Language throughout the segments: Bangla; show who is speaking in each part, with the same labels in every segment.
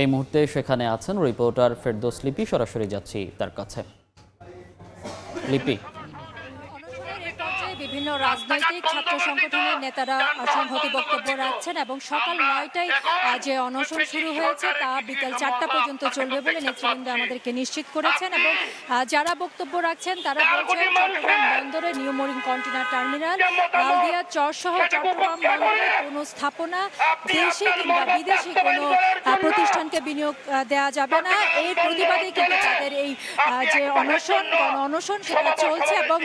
Speaker 1: এই মুহূর্তে সেখানে আছেন রিপোর্টার ফেরদৌস লিপি। সরাসরি যাচ্ছি তার কাছে। লিপি,
Speaker 2: বিভিন্ন রাজনৈতিক ছাত্র সংগঠনের নেতারা সংহতি বক্তব্য রাখছেন এবং সকাল ৯টায় যে অনশন শুরু হয়েছে তা বিকেল ৪টা পর্যন্ত চলবে বলে নেতৃবৃন্দ আমাদেরকে নিশ্চিত করেছেন। এবং যারা বক্তব্য রাখছেন তারা বলছেন চট্টগ্রাম বন্দরে নিউ মেরিন কন্টেইনার টার্মিনাল, হলদিয়া চর সহ চট্টগ্রাম বন্দরে কোনো স্থাপনা দেশি কিংবা বিদেশি কোনো প্রতিষ্ঠানকে বিনিয়োগ দেওয়া যাবে না। এই প্রতিবাদে কিন্তু তাদের এই যে অনশন অনশন সেটা চলছে এবং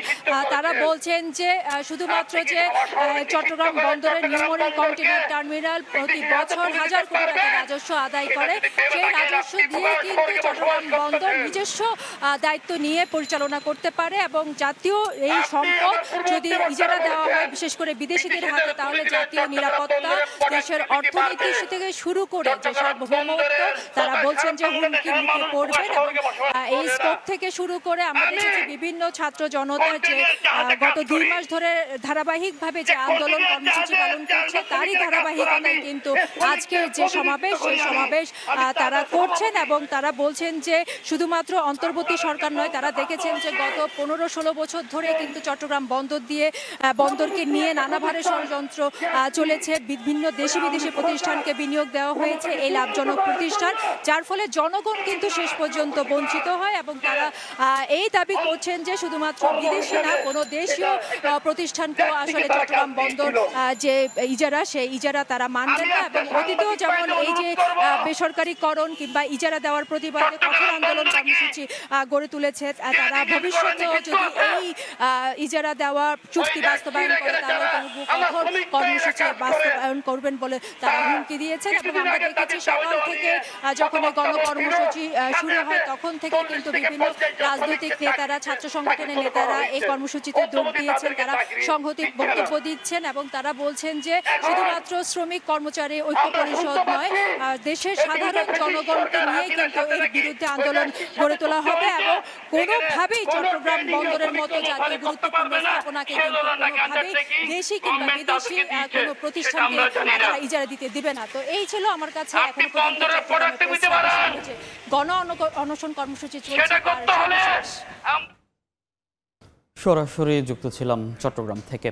Speaker 2: তারা বলছেন যে শুধুমাত্র যে চট্টগ্রাম বন্দরের নিউ মেরিন কন্টেইনার টার্মিনাল প্রতি বছর হাজার কোটি টাকা রাজস্ব আদায় করে, সেই রাজস্ব দিয়ে কিন্তু চট্টগ্রাম বন্দর নিজস্ব দায়িত্ব নিয়ে পরিচালনা করতে পারে এবং জাতীয় এই সম্পদ যদি ইজারা দেওয়া হয় বিশেষ করে বিদেশিদের হাতে তাহলে জাতীয় নিরাপত্তা, দেশের অর্থনীতি থেকে শুরু করে যে সার্বভৌমত্ব তারা বলছেন যে হুমকির মুখে পড়বে। এবং এই স্কোপ থেকে শুরু করে আমরা দেখেছি বিভিন্ন ছাত্র জনতার যে গত 2 মাস ধরে ধারাবাহিকভাবে যে আন্দোলন কর্মসূচি পালন করছে তারই ধারাবাহিকতায় কিন্তু আজকে যে সমাবেশ সেই সমাবেশ তারা করছেন এবং তারা বলছেন যে শুধুমাত্র অন্তর্বর্তী সরকার নয়, তারা দেখেছেন যে গত 15-16 বছর ধরে কিন্তু চট্টগ্রাম বন্দরকে নিয়ে নানাভাবে ষড়যন্ত্র চলেছে। বিভিন্ন দেশি বিদেশি প্রতিষ্ঠানকে বিনিয়োগ দেওয়া হয়েছে এই লাভজনক প্রতিষ্ঠান, যার ফলে জনগণ কিন্তু শেষ পর্যন্ত বঞ্চিত হয় এবং তারা এই দাবি করছেন যে শুধুমাত্র বিদেশি না কোনো দেশীয় প্রতিষ্ঠানকেও আসলে চট্টগ্রাম বন্দর যে ইজারা সেই ইজারা তারা মানবেন না। এবং অতীতেও যেমন এই যে বেসরকারীকরণ কিংবা ইজারা দেওয়ার প্রতিবাদে কঠোর আন্দোলন কর্মসূচি গড়ে তুলেছে, তারা ভবিষ্যতেও যদি এই ইজারা দেওয়া চুক্তি বাস্তবায়ন করে তাহলে কঠোর কর্মসূচি বাস্তবায়ন করবেন বলে তারা হুমকি দিয়েছেন। এবং আমরা দেখেছি সকাল থেকে যখন এই গণকর্মসূচি শুরু হয় তখন থেকে কিন্তু বিভিন্ন রাজনৈতিক নেতারা, ছাত্র সংগঠনের নেতারা এই কর্মসূচিতে যোগ দিয়েছেন, তারা সংহতি বক্তব্য দিচ্ছেন এবং তারা বলছেন যে শুধুমাত্র শ্রমিক কর্মচারী ঐক্য পরিষদ নয়, দেশের সাধারণ জনগণকে নিয়ে কিন্তু এর বিরুদ্ধে আন্দোলন গড়ে তোলা হবে এবং কোনোভাবেই চট্টগ্রাম বন্দরের মতো জাতীয় গুরুত্বপূর্ণ স্থাপনাকে কিন্তু কোনোভাবেই দেশি কিংবা বিদেশি কোনো প্রতিষ্ঠানকে তারা ইজারা দিতে দিবে না। তো এই ছিল আমার কাছে এখনো পর্যন্ত গণ অনশন কর্মসূচি চলছে।
Speaker 1: সরাসরি যুক্ত ছিলাম চট্টগ্রাম থেকে।